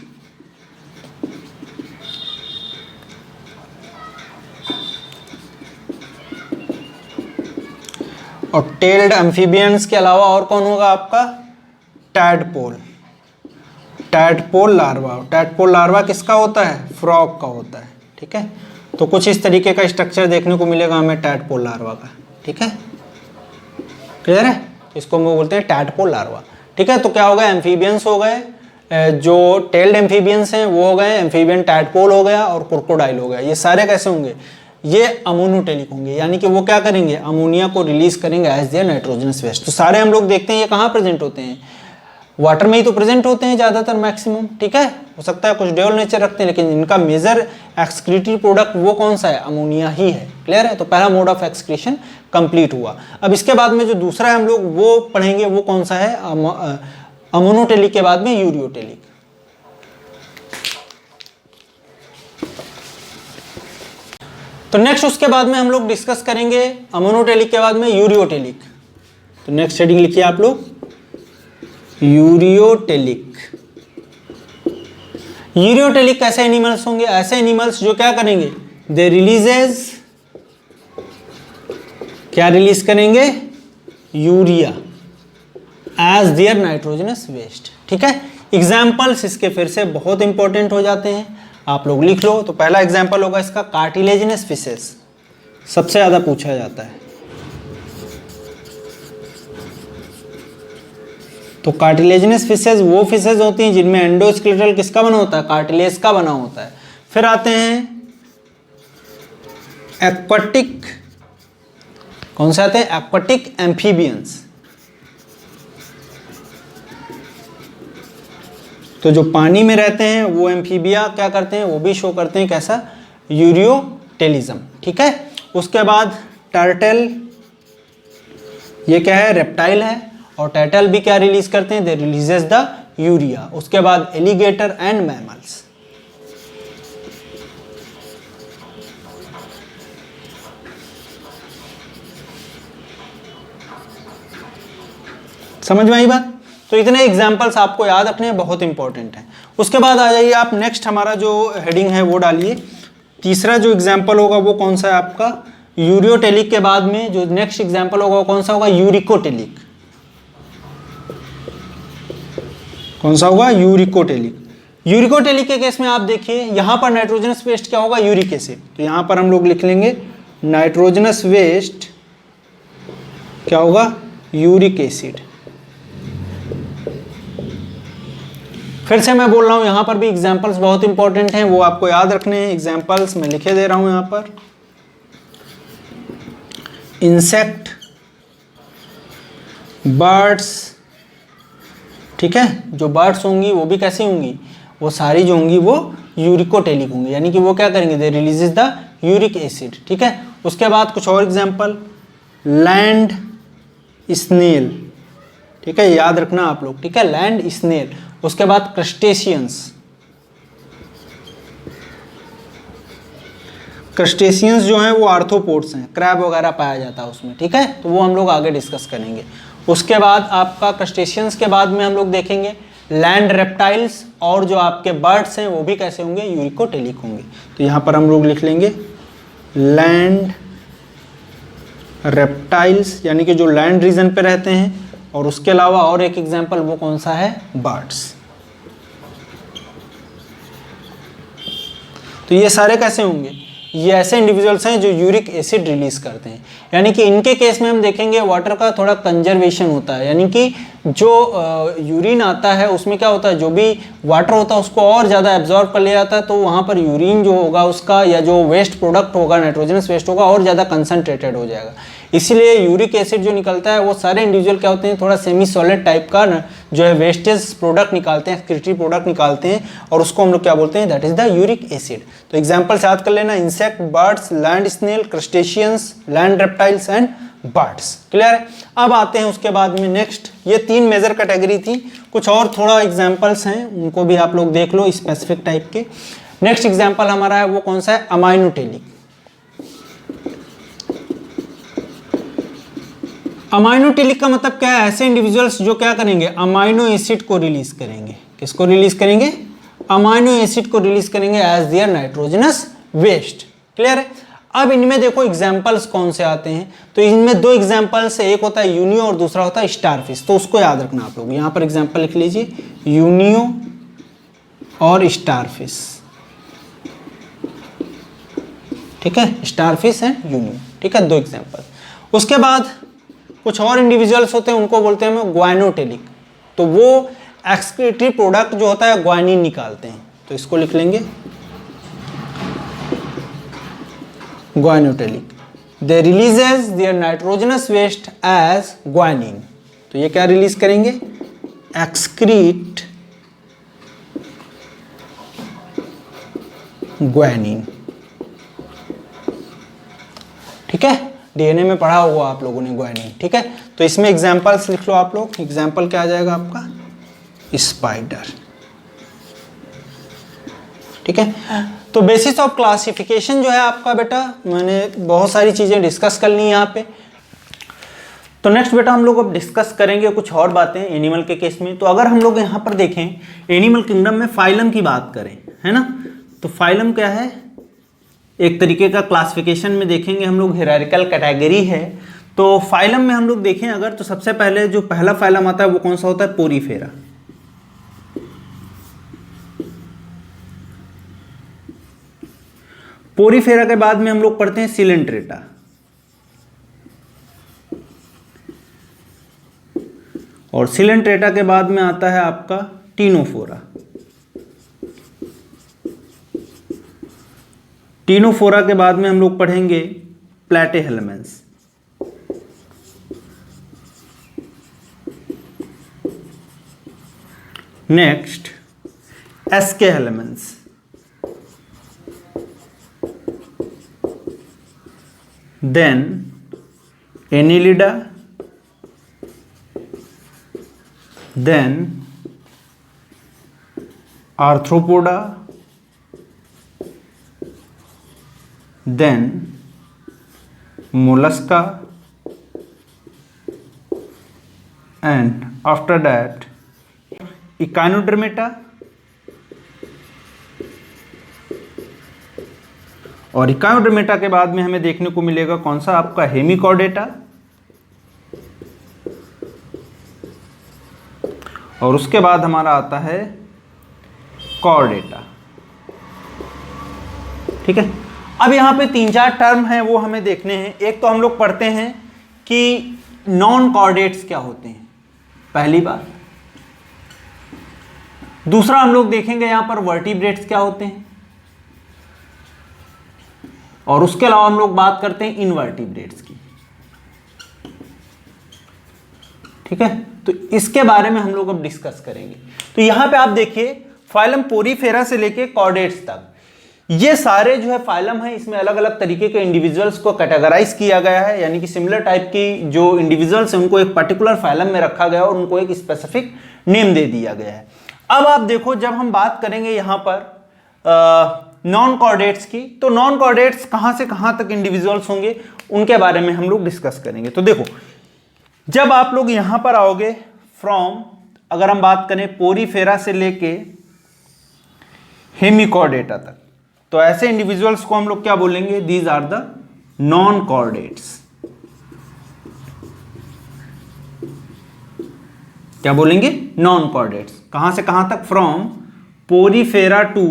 और टेल्ड एम्फीबियंस के अलावा और कौन होगा आपका, tadpole, tadpole larva. Tadpole larva किसका होता है, फ्रॉग का होता है, ठीक है। तो कुछ इस तरीके का स्ट्रक्चर देखने को मिलेगा हमें टैडपोल लार्वा का, ठीक है, क्लियर है। इसको हम बोलते हैं टैडपोल लार्वा, ठीक है। तो क्या हो गया, एम्फीबियंस हो गए, जो टेल्ड एम्फीबियंस हैं वो हो गए, एम्फीबियन टैडपोल हो गया और क्रोकोडाइल हो गया। ये सारे कैसे होंगे, ये अमोनोटेलिक होंगे, यानी कि वो क्या करेंगे, अमोनिया को रिलीज करेंगे एज देयर नाइट्रोजनस वेस्ट। तो सारे हम लोग देखते हैं ये कहाँ प्रेजेंट होते हैं, वाटर में ही तो प्रेजेंट होते हैं ज़्यादातर, मैक्सिमम, ठीक है। हो सकता है कुछ ड्यूअल नेचर रखते हैं, लेकिन इनका मेजर एक्सक्रीटरी प्रोडक्ट वो कौन सा है, अमोनिया ही है, क्लियर है। तो पहला मोड ऑफ एक्सक्रीशन कंप्लीट हुआ। अब इसके बाद में जो दूसरा है हम लोग वो पढ़ेंगे, वो कौन सा है, अमोनोटेलिक के बाद में यूरियोटेलिक। तो नेक्स्ट उसके बाद में हम लोग डिस्कस करेंगे अमोनोटेलिक के बाद में यूरियोटेलिक। तो नेक्स्ट हेडिंग लिखिए आप लोग, यूरियोटेलिक। यूरियोटेलिक कैसे एनिमल्स होंगे, ऐसे एनिमल्स जो क्या करेंगे, दे रिलीजेस, क्या रिलीज करेंगे, urea as their nitrogenous waste, ठीक है। एग्जाम्पल्स इसके फिर से बहुत इंपॉर्टेंट हो जाते हैं, आप लोग लिख लो। तो पहला एग्जाम्पल होगा इसका कार्टिलेजिनस फिशेस, सबसे ज्यादा पूछा जाता है। तो कार्टिलेजिनस फिशेस वो फिशेस होती हैं जिनमें एंडोस्केलेटल किसका बना होता है, कार्टिलेज का बना होता है। फिर आते हैं एक्वाटिक, कौन से आते हैं, एक्वाटिक एम्फीबियंस। तो जो पानी में रहते हैं वो एम्फीबिया क्या करते हैं, वो भी शो करते हैं कैसा, यूरियोटेलिज्म, ठीक है। उसके बाद टर्टल, ये क्या है, रेप्टाइल है, और टर्टल भी क्या रिलीज करते हैं, दे रिलीजेस द यूरिया। उसके बाद एलिगेटर एंड मैमल्स। समझ में आई बात। तो इतने एग्जाम्पल्स आपको याद रखने बहुत इंपॉर्टेंट है। उसके बाद आ जाइए आप नेक्स्ट, हमारा जो हेडिंग है वो डालिए। तीसरा जो एग्जाम्पल होगा वो कौन सा है आपका, यूरियोटेलिक के बाद में जो नेक्स्ट एग्जाम्पल होगा वो कौन सा होगा, यूरिकोटेलिक। कौन सा होगा, यूरिकोटेलिक। यूरिकोटेलिक के केस में आप देखिए यहां पर नाइट्रोजनस वेस्ट क्या होगा, यूरिक एसिड। तो यहां पर हम लोग लिख लेंगे नाइट्रोजनस वेस्ट क्या होगा, यूरिक एसिड। फिर से मैं बोल रहा हूं यहां पर भी एग्जांपल्स बहुत इंपॉर्टेंट हैं, वो आपको याद रखने हैं। एग्जांपल्स मैं लिखे दे रहा हूं यहां पर। इंसेक्ट, बर्ड्स, ठीक है, जो बर्ड्स होंगी वो भी कैसी होंगी, वो सारी जो होंगी वो यूरिकोटेलिक होंगी, यानी कि वो क्या करेंगे, they releases the uric acid, ठीक है। उसके बाद कुछ और एग्जांपल, लैंड स्नेल, ठीक है, याद रखना आप लोग, ठीक है, लैंड स्नेल। उसके बाद क्रस्टेशियंस, क्रस्टेशियंस जो हैं वो आर्थ्रोपोड्स हैं, क्रैब वगैरह पाया जाता है उसमें, ठीक है, तो वो हम लोग आगे डिस्कस करेंगे। उसके बाद आपका क्रस्टेशियंस के बाद में हम लोग देखेंगे लैंड रेप्टाइल्स, और जो आपके बर्ड्स हैं वो भी कैसे होंगे, यूरिकोटेलिक होंगे। तो यहाँ पर हम लोग लिख लेंगे लैंड रेप्टाइल्स, यानी कि जो लैंड रीजन पे रहते हैं, और उसके अलावा और एक एग्जांपल वो कौन सा है, बर्ड्स। तो ये सारे कैसे होंगे, ये ऐसे इंडिविजुअल्स हैं जो यूरिक एसिड रिलीज करते हैं, यानी कि इनके केस में हम देखेंगे वाटर का थोड़ा कंजर्वेशन होता है, यानी कि जो यूरिन आता है उसमें क्या होता है, जो भी वाटर होता है उसको और ज़्यादा एब्जॉर्ब कर लिया जाता है, तो वहाँ पर यूरिन जो होगा उसका, या जो वेस्ट प्रोडक्ट होगा, नाइट्रोजनस वेस्ट होगा, और ज़्यादा कंसनट्रेटेड हो जाएगा। इसीलिए यूरिक एसिड जो निकलता है वो सारे इंडिविजुअल क्या होते हैं, थोड़ा सेमी सॉलिड टाइप का जो है वेस्टेज प्रोडक्ट निकालते हैं, एक्सक्रीटरी प्रोडक्ट निकालते हैं, और उसको हम लोग क्या बोलते हैं, that is the uric acid. तो एग्जांपल्स याद कर लेना, insect, birds, land snail, crustaceans, land reptiles and birds. Clear है। अब आते हैं उसके बाद में नेक्स्ट, ये 3 मेजर कैटेगरी थी, कुछ और थोड़ा एग्जाम्पल्स हैं उनको भी आप लोग देख लो स्पेसिफिक टाइप के। नेक्स्ट एग्जाम्पल हमारा है वो कौन सा है, अमाइनोटेलिक। अमाइनोटेलिक का मतलब क्या है, ऐसे इंडिविजुअल्स जो क्या करेंगे, अमाइनो एसिड को रिलीज करेंगे। किसको रिलीज करेंगे, अमाइनो एसिड को रिलीज करेंगे as their nitrogenous waste. Clear है। अब इनमें देखो एग्जाम्पल्स कौन से आते हैं, तो इनमें 2 एग्जाम्पल्स, एक होता है यूनियो और दूसरा होता है स्टारफिश। तो उसको याद रखना आप लोग, यहां पर एग्जाम्पल लिख लीजिए, यूनियो और स्टारफिश, ठीक है, स्टारफिश एंड यूनियो, ठीक है, 2 एग्जाम्पल। उसके बाद कुछ और इंडिविजुअल्स होते हैं, उनको बोलते हैं हम ग्वाइनोटेलिक। तो वो एक्सक्रीटरी प्रोडक्ट जो होता है ग्वाइनिन निकालते हैं, तो इसको लिख लेंगे guanotelic. They releases their nitrogenous waste as guanine. तो ये क्या रिलीज करेंगे, एक्सक्रीट ग्वाइनिन, ठीक है, डीएनए में पढ़ा होगा आप लोगों ने ग्वाइनिन, ठीक है। तो इसमें एग्जांपल्स लिख लो आप लोग। एग्जांपल क्या आ जाएगा आपका, स्पाइडर, ठीक है। तो बेसिस ऑफ क्लासिफिकेशन जो है आपका बेटा, मैंने बहुत सारी चीजें डिस्कस कर ली यहाँ पे। तो नेक्स्ट बेटा हम लोग अब डिस्कस करेंगे कुछ और बातें एनिमल के केस में। तो अगर हम लोग यहाँ पर देखें एनिमल किंगडम में फाइलम की बात करें, है ना, तो फाइलम क्या है, एक तरीके का क्लासिफिकेशन में देखेंगे हम लोग हायरार्किकल कैटेगरी है। तो फाइलम में हम लोग देखें अगर, तो सबसे पहले जो पहला फाइलम आता है वो कौन सा होता है, पोरीफेरा। पोरीफेरा के बाद में हम लोग पढ़ते हैं सिलेंट्रेटा, और सिलेंट्रेटा के बाद में आता है आपका टीनोफोरा। टीनोफोरा के बाद में हम लोग पढ़ेंगे Platyhelminthes. Next Aschelminthes, then Annelida, then Arthropoda, then mollusca, and after that echinodermata, और echinodermata के बाद में हमें देखने को मिलेगा कौन सा आपका हेमिकॉर्डेटा, और उसके बाद हमारा आता है कॉर्डेटा। ठीक है, अब यहां पे 3-4 टर्म हैं वो हमें देखने हैं। एक तो हम लोग पढ़ते हैं कि नॉन कॉर्डेट्स क्या होते हैं, पहली बात। दूसरा हम लोग देखेंगे यहां पर वर्टिब्रेट्स क्या होते हैं, और उसके अलावा हम लोग बात करते हैं इनवर्टिब्रेट्स की। ठीक है, तो इसके बारे में हम लोग अब डिस्कस करेंगे। तो यहां पे आप देखिए फाइलम पोरीफेरा से लेके कॉर्डेट्स तक ये सारे जो है फाइलम है, इसमें अलग अलग तरीके के इंडिविजुअल्स को कैटेगराइज किया गया है, यानी कि सिमिलर टाइप की जो इंडिविजुअल्स हैं उनको एक पर्टिकुलर फाइलम में रखा गया और उनको एक स्पेसिफिक नेम दे दिया गया है। अब आप देखो, जब हम बात करेंगे यहां पर नॉन कॉर्डेट्स की, तो नॉन कॉर्डेट्स कहां से कहां तक इंडिविजुअल्स होंगे उनके बारे में हम लोग डिस्कस करेंगे। तो देखो, जब आप लोग यहां पर आओगे फ्रॉम, अगर हम बात करें पोरीफेरा से लेके हेमिकॉर्डेटा तक, तो ऐसे इंडिविजुअल्स को हम लोग क्या बोलेंगे, these are the non chordates. क्या बोलेंगे, नॉन कॉर्डेट्स। कहां से कहां तक, फ्रॉम पोरीफेरा टू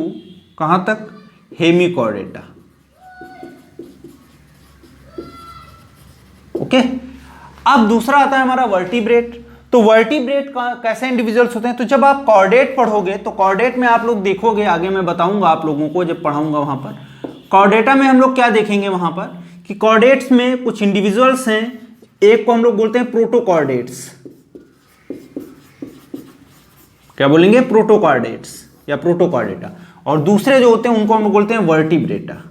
कहां तक, हेमिकॉर्डेटा। ओके, अब दूसरा आता है हमारा वर्टिब्रेट। तो वर्टिब्रेट कैसे इंडिविजुअल्स होते हैं, तो जब आप कॉर्डेट पढ़ोगे तो कॉर्डेट में आप लोग देखोगे, आगे मैं बताऊंगा आप लोगों को जब पढ़ाऊंगा वहां पर, कॉर्डेटा में हम लोग क्या देखेंगे वहां पर कि कॉर्डेट्स में कुछ इंडिविजुअल्स हैं। एक को हम लोग बोलते हैं प्रोटोकॉर्डेट्स। क्या बोलेंगे, प्रोटोकॉर्डेट्स या प्रोटोकॉर्डेटा। और दूसरे जो होते हैं उनको हम बोलते हैं वर्टिब्रेटा।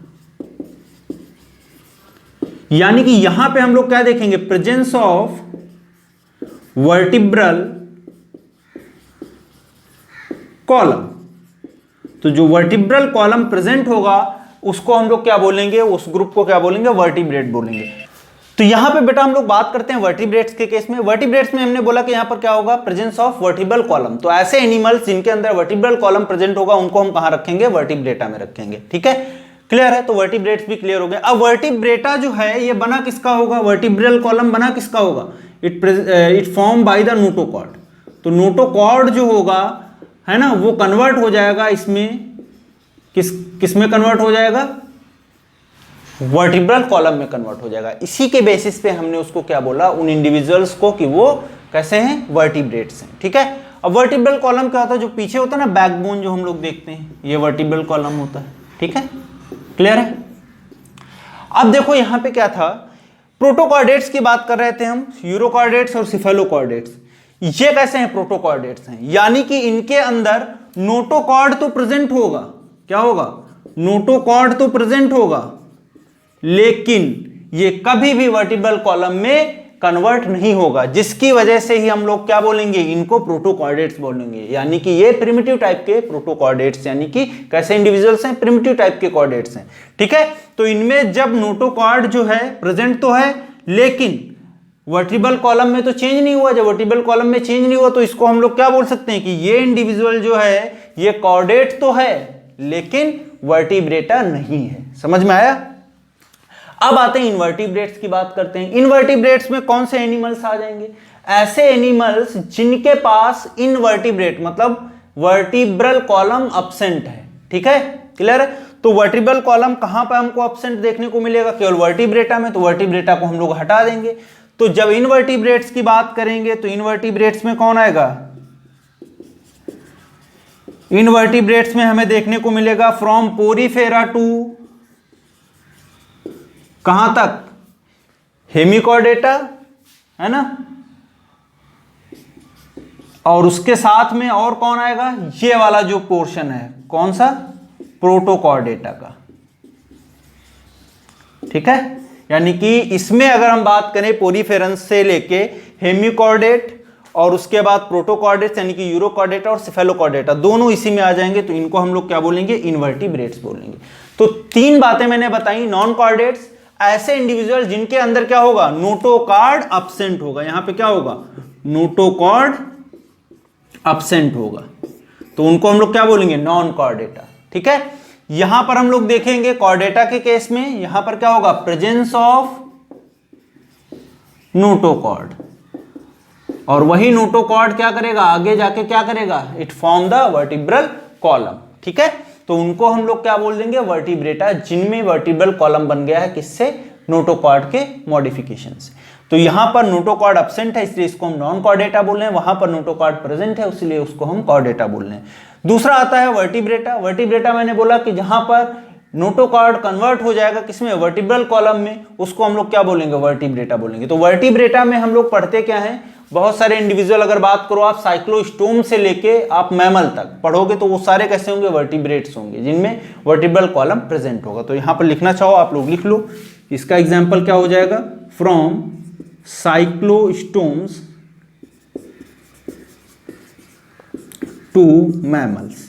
यानी कि यहां पे हम लोग क्या देखेंगे, प्रेजेंस ऑफ वर्टिब्रल कॉलम। तो जो वर्टिब्रल कॉलम प्रेजेंट होगा उसको हम लोग क्या बोलेंगे, उस ग्रुप को क्या बोलेंगे, वर्टिब्रेट बोलेंगे। तो यहां पे बेटा हम लोग बात करते हैं वर्टिब्रेट्स के केस में। वर्टिब्रेट्स में हमने बोला कि यहां पर क्या होगा, प्रेजेंस ऑफ वर्टिब्रल कॉलम। तो ऐसे एनिमल्स जिनके अंदर वर्टिब्रल कॉलम प्रेजेंट होगा उनको हम कहां रखेंगे, वर्टिब्रेटा में रखेंगे। ठीक है, क्लियर है। तो वर्टिब्रेट्स भी क्लियर हो गए। अब वर्टिब्रेटा जो है ये बना किसका होगा, वर्टिब्रल कॉलम बना किसका होगा, it form by the notochord. तो नोटोकॉर्ड जो होगा है ना, वो कन्वर्ट हो जाएगा इसमें, किस में कन्वर्ट हो जाएगा, वर्टिब्रल कॉलम में कन्वर्ट हो जाएगा। इसी के बेसिस पे हमने उसको क्या बोला, उन इंडिविजुअल्स को, कि वो कैसे हैं, वर्टिब्रेट्स हैं। ठीक है, अब वर्टिब्रल कॉलम क्या होता है, जो पीछे होता है ना बैकबोन जो हम लोग देखते हैं, ये वर्टिब्रल कॉलम होता है। ठीक है, क्लियर है। अब देखो यहां पे क्या था, प्रोटोकॉर्डेट्स की बात कर रहे थे हम, यूरोकॉर्डेट्स और सिफेलोकॉर्डेट्स। ये कैसे हैं, प्रोटोकॉर्डेट्स हैं, यानी कि इनके अंदर नोटोकॉर्ड तो प्रेजेंट होगा। क्या होगा, नोटोकॉर्ड तो प्रेजेंट होगा, लेकिन ये कभी भी वर्टिब्रल कॉलम में कन्वर्ट नहीं होगा, जिसकी वजह से ही हम लोग क्या बोलेंगे, इनको प्रोटोकॉर्डेट्स बोलेंगे। यानी कि ये प्रिमिटिव टाइप के प्रोटोकॉर्डेट्स, यानी कि कैसे इंडिविजुअल्स हैं, प्रिमिटिव टाइप के कॉर्डेट्स हैं। ठीक है, तो इनमें जब नोटोकॉर्ड जो है प्रेजेंट तो है, लेकिन वर्टिब्रल कॉलम में तो चेंज नहीं हुआ। जब वर्टिब्रल कॉलम में चेंज नहीं हुआ तो इसको हम लोग क्या बोल सकते हैं कि ये इंडिविजुअल जो है ये कॉर्डेट तो है लेकिन वर्टिब्रेटा नहीं है। समझ में आया। अब आते हैं इनवर्टिब्रेट्स की बात करते हैं। इनवर्टिब्रेट्स में कौन से एनिमल्स आ जाएंगे, ऐसे एनिमल्स जिनके पास इनवर्टिब्रेट मतलब वर्टिब्रल कॉलम अब्सेंट है। ठीक है, क्लियर है। तो वर्टिब्रल कॉलम कहां पर हमको अब्सेंट देखने को मिलेगा, केवल वर्टिब्रेटा में। तो वर्टिब्रेटा को हम लोग हटा देंगे। तो जब इनवर्टिब्रेट्स की बात करेंगे तो इनवर्टिब्रेट्स में कौन आएगा, इनवर्टिब्रेट्स में हमें देखने को मिलेगा फ्रॉम पोरीफेरा टू कहां तक, हेमिकॉर्डेटा, है ना। और उसके साथ में और कौन आएगा, ये वाला जो पोर्शन है, कौन सा, प्रोटोकॉर्डेटा का। ठीक है, यानी कि इसमें अगर हम बात करें पोरीफेरंस से लेके हेमिकॉर्डेट और उसके बाद प्रोटोकॉर्डेट्स यानी कि यूरोकॉर्डेटा और सिफेलोकॉर्डेटा दोनों इसी में आ जाएंगे। तो इनको हम लोग क्या बोलेंगे, इनवर्टिब्रेट्स बोलेंगे। तो तीन बातें मैंने बताई। नॉन कॉर्डेट्स ऐसे इंडिविजुअल जिनके अंदर क्या होगा, नोटोकॉर्ड अब्सेंट होगा। यहां पे क्या होगा, नोटोकॉर्ड अब्सेंट होगा, तो उनको हम लोग क्या बोलेंगे, नॉन कॉर्डेटा। ठीक है, यहां पर हम लोग देखेंगे कॉर्डेटा के केस में यहां पर क्या होगा, प्रेजेंस ऑफ नोटोकॉर्ड, और वही नोटोकॉर्ड क्या करेगा, आगे जाके क्या करेगा, it form the vertebral column. ठीक है। तो उनको हम लोग क्या बोल देंगे, वर्टिब्रेटा, जिनमें वर्टिब्रल कॉलम बन गया है किससे, नोटोकॉर्ड के मॉडिफिकेशन से। तो यहां पर नोटोकॉर्ड एब्सेंट है इसलिए इसको हम नॉन कॉर्डेटा बोल रहे हैं, वहां पर नोटोकॉर्ड प्रेजेंट है इसलिए उसको हम कॉर्डेटा बोल रहे हैं। दूसरा आता है वर्टिब्रेटा। वर्टिब्रेटा मैंने बोला कि जहां पर नोटोकॉर्ड कन्वर्ट हो जाएगा किसमें, वर्टिब्रल कॉलम में, उसको हम लोग क्या बोलेंगे, वर्टिब्रेटा बोलेंगे। तो वर्टिब्रेटा में हम लोग पढ़ते क्या है, बहुत सारे इंडिविजुअल, अगर बात करो आप साइक्लोस्टोम से लेके आप मैमल तक पढ़ोगे तो वो सारे कैसे होंगे, वर्टिब्रेट्स होंगे जिनमें वर्टिब्रल कॉलम प्रेजेंट होगा। तो यहां पर लिखना चाहो आप लोग लिख लो, इसका एग्जाम्पल क्या हो जाएगा, फ्रॉम साइक्लोस्टोम्स टू मैमल्स।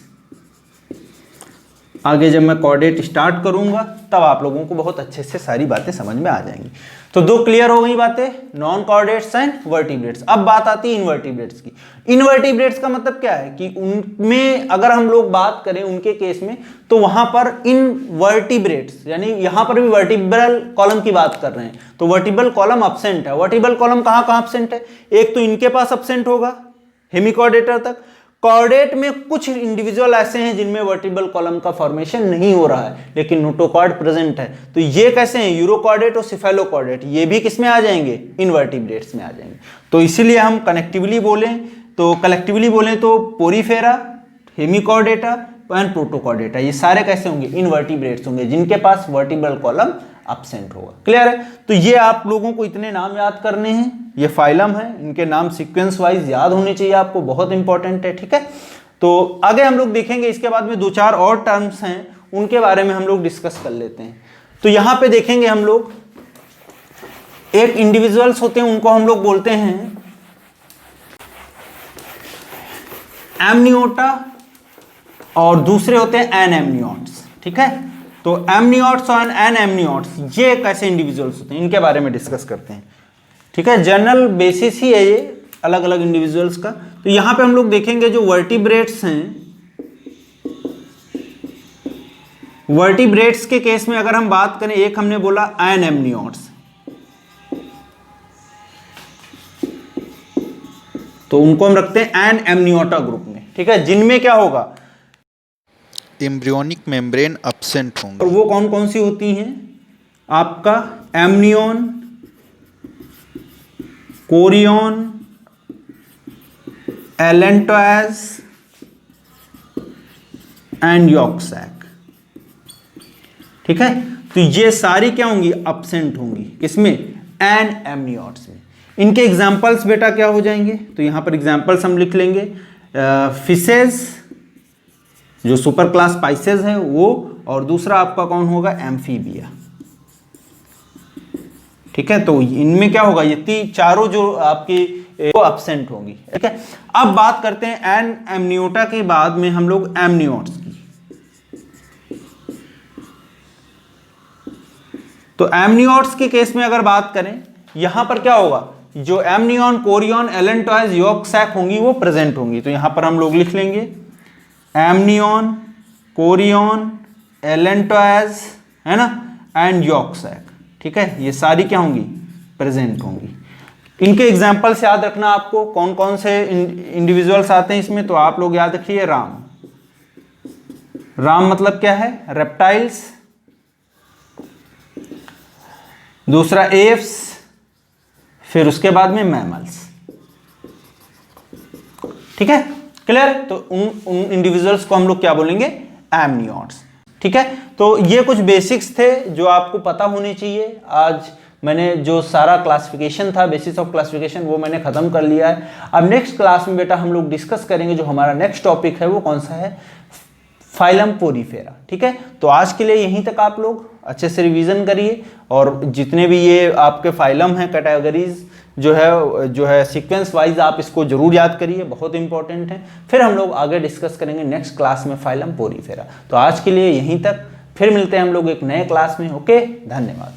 आगे जब मैं कॉर्डेट स्टार्ट करूंगा तब आप लोगों को बहुत अच्छे से सारी बातें समझ में आ जाएंगी। तो दो क्लियर हो गई बातें, नॉन कॉर्डेट्स एंड वर्टिब्रेट्स। अब बात आती है इनवर्टिब्रेट्स की। इनवर्टिब्रेट्स का मतलब क्या है कि उनमें अगर हम लोग बात करें उनके केस में, तो वहां पर इनवर्टिब्रेट्स यानी यहां पर भी वर्टिब्रल कॉलम की बात कर रहे हैं, तो वर्टिब्रल कॉलम एब्सेंट है। वर्टिब्रल कॉलम कहां कहां एब्सेंट है, एक तो इनके पास एब्सेंट होगा हेमिकॉर्डेटर तक। कॉर्डेट में कुछ इंडिविजुअल ऐसे हैं जिनमें वर्टिब्रल कॉलम का फॉर्मेशन नहीं हो रहा है लेकिन नोटोकॉर्ड प्रेजेंट है। तो ये कैसे हैं, यूरोकॉर्डेट और सिफेलोकॉर्डेट, ये भी किस में आ जाएंगे, इनवर्टिब्रेट्स में आ जाएंगे। तो इसीलिए हम कनेक्टिवली बोलें तो कलेक्टिवली बोलें तो पोरीफेरा, हेमिकॉर्डेटा एंड प्रोटोकॉर्डेटा, ये सारे कैसे होंगे, इनवर्टिब्रेट्स होंगे जिनके पास वर्टिब्रल कॉलम एब्सेंट होगा। क्लियर है। तो ये आप लोगों को इतने नाम याद करने हैं, ये फाइलम है, इनके नाम सीक्वेंस वाइज याद होने चाहिए आपको, बहुत इंपॉर्टेंट है। ठीक है। तो आगे हम लोग देखेंगे, इसके बाद में दो चार और टर्म्स हैं उनके बारे में हम लोग डिस्कस कर लेते हैं। तो यहां पे देखेंगे हम लोग, एक इंडिविजुअल्स होते हैं उनको हम लोग बोलते हैं एमनियोटा और दूसरे होते हैं एनएमनियोट्स। ठीक है। तो एमनियोट्स और एनएमनियोट्स ये कैसे इंडिविजुअल्स होते हैं इनके बारे में डिस्कस करते हैं। ठीक है। जनरल बेसिस ही है ये अलग अलग इंडिविजुअल्स का। तो यहां पे हम लोग देखेंगे जो वर्टिब्रेट्स हैं, वर्टिब्रेट्स के केस में अगर हम बात करें, एक हमने बोला एनएमनियोट्स, तो उनको हम रखते हैं एनएमनियोटा ग्रुप में। ठीक है। जिनमें क्या होगा, एम्ब्रियोनिक मेम्ब्रेन एब्सेंट होंगे। और वो कौन कौन सी होती हैं, आपका amnion, chorion, allantois and yolk sac. ठीक है। तो ये सारी क्या होंगी, एब्सेंट होंगी किसमें, एनएमनियोट्स में। इनके एग्जाम्पल्स बेटा क्या हो जाएंगे, तो यहां पर एग्जाम्पल्स हम लिख लेंगे, फिशेज जो सुपर क्लास स्पाइसेस है वो, और दूसरा आपका कौन होगा, एम्फीबिया। ठीक है। तो इनमें क्या होगा, ये चारों जो आपकी वो एब्सेंट होंगी। ठीक है। अब बात करते हैं एनएमनियोटा के बाद में हम लोग एमनियोट्स की। तो एमनियोट्स के केस में अगर बात करें, यहां पर क्या होगा, जो एमनियन, कोरियन, एलेंटोएज, यॉर्क सैक होंगी वो प्रेजेंट होंगी। तो यहां पर हम लोग लिख लेंगे एमनियन, कोरियन, एलेंटोएज, है ना, एंड यॉर्क सैक। ठीक है। ये सारी क्या होंगी, प्रेजेंट होंगी। इनके एग्जाम्पल्स याद रखना आपको, कौन कौन से इंडिविजुअल्स आते हैं इसमें, तो आप लोग याद रखिए, राम, राम मतलब क्या है, रेप्टाइल्स, दूसरा एप्स, फिर उसके बाद में मैमल्स। ठीक है। क्लियर। तो उन इंडिविजुअल्स को हम लोग क्या बोलेंगे, एमनियोट्स। ठीक है। तो ये कुछ बेसिक्स थे जो आपको पता होने चाहिए। आज मैंने जो सारा क्लासिफिकेशन था, बेसिस ऑफ क्लासिफिकेशन, वो मैंने खत्म कर लिया है। अब नेक्स्ट क्लास में बेटा हम लोग डिस्कस करेंगे, जो हमारा नेक्स्ट टॉपिक है वो कौन सा है, फाइलम पोरीफेरा। ठीक है। तो आज के लिए यहीं तक आप लोग अच्छे से रिवीजन करिए, और जितने भी ये आपके फाइलम हैं, कैटेगरीज जो है सीक्वेंस वाइज आप इसको जरूर याद करिए, बहुत इंपॉर्टेंट है। फिर हम लोग आगे डिस्कस करेंगे नेक्स्ट क्लास में फाइलम पोरीफेरा। तो आज के लिए यहीं तक, फिर मिलते हैं हम लोग एक नए क्लास में। ओके, धन्यवाद।